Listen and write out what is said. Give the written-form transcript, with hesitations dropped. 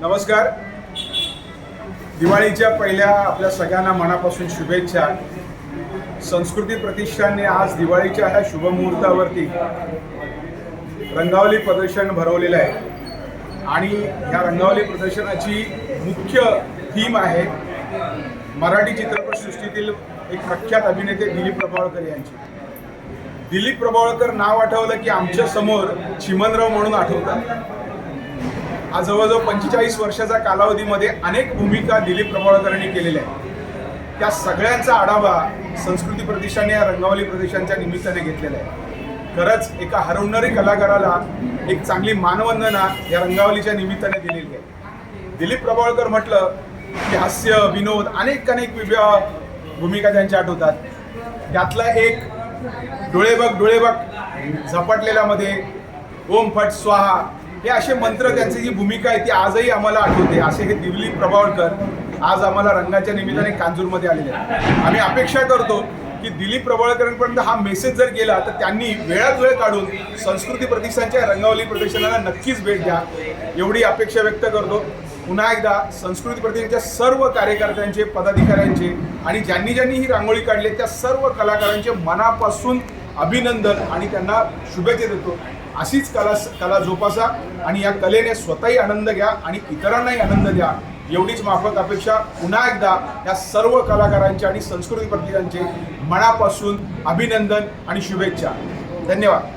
नमस्कार. दिवाळीच्या पहिल्या आपल्या सगळ्यांना मनापासून शुभेच्छा. संस्कृती प्रतिष्ठानने आज दिवाळीच्या ह्या शुभमुहूर्तावरती रंगावली प्रदर्शन भरवलेलं आहे आणि ह्या रंगावली प्रदर्शनाची मुख्य थीम आहे मराठी चित्रपटसृष्टीतील एक प्रख्यात अभिनेते दिलीप प्रभावळकर यांची. दिलीप प्रभावळकर नाव आठवलं की आमच्या समोर चिमणराव म्हणून आठवतात. आज जवळजवळ 45 वर्षाच्या कालावधीमध्ये अनेक भूमिका दिलीप प्रभावळकरांनी केलेल्या आहेत. त्या सगळ्यांचा आढावा संस्कृती प्रतिष्ठानने या रंगावली प्रदर्शनाच्या निमित्ताने घेतलेला आहे. खरंच एका हरवणारी कलाकाराला एक चांगली मानवंदना या रंगावलीच्या निमित्ताने दिलेली आहे. दिलीप प्रभावळकर म्हटलं की हास्य विनोद अनेक भूमिका त्यांच्या आठवतात. त्यातला एक डोळे बघ झपाटलेल्यामध्ये ओम फट स्वाहा हे असे मंत्र त्यांची जी भूमिका आहे ती आजही आम्हाला आठवते. असे हे दिलीप प्रभावळकर आज आम्हाला रंगाच्या निमित्ताने कांजूरमध्ये आलेले आहेत. आम्ही अपेक्षा करतो की दिलीप प्रभावळकरांपर्यंत हा मेसेज जर गेला तर त्यांनी वेळात वेळ काढून संस्कृती प्रतिष्ठानच्या रंगावली प्रदर्शनाला नक्कीच भेट द्या एवढी अपेक्षा व्यक्त करतो. पुन्हा एकदा संस्कृती प्रतिष्ठानच्या सर्व कार्यकर्त्यांचे पदाधिकाऱ्यांचे आणि ज्यांनी ही रांगोळी काढली त्या सर्व कलाकारांचे मनापासून अभिनंदन आणि त्यांना शुभेच्छा देतो. अशीच कला जोपासा आणि या कलेने स्वतःही आनंद घ्या आणि इतरांनाही आनंद द्या एवढीच माफक अपेक्षा. पुन्हा एकदा या सर्व कलाकारांचे आणि संस्कृती प्रतिष्ठानचे मनापासून अभिनंदन आणि शुभेच्छा. धन्यवाद.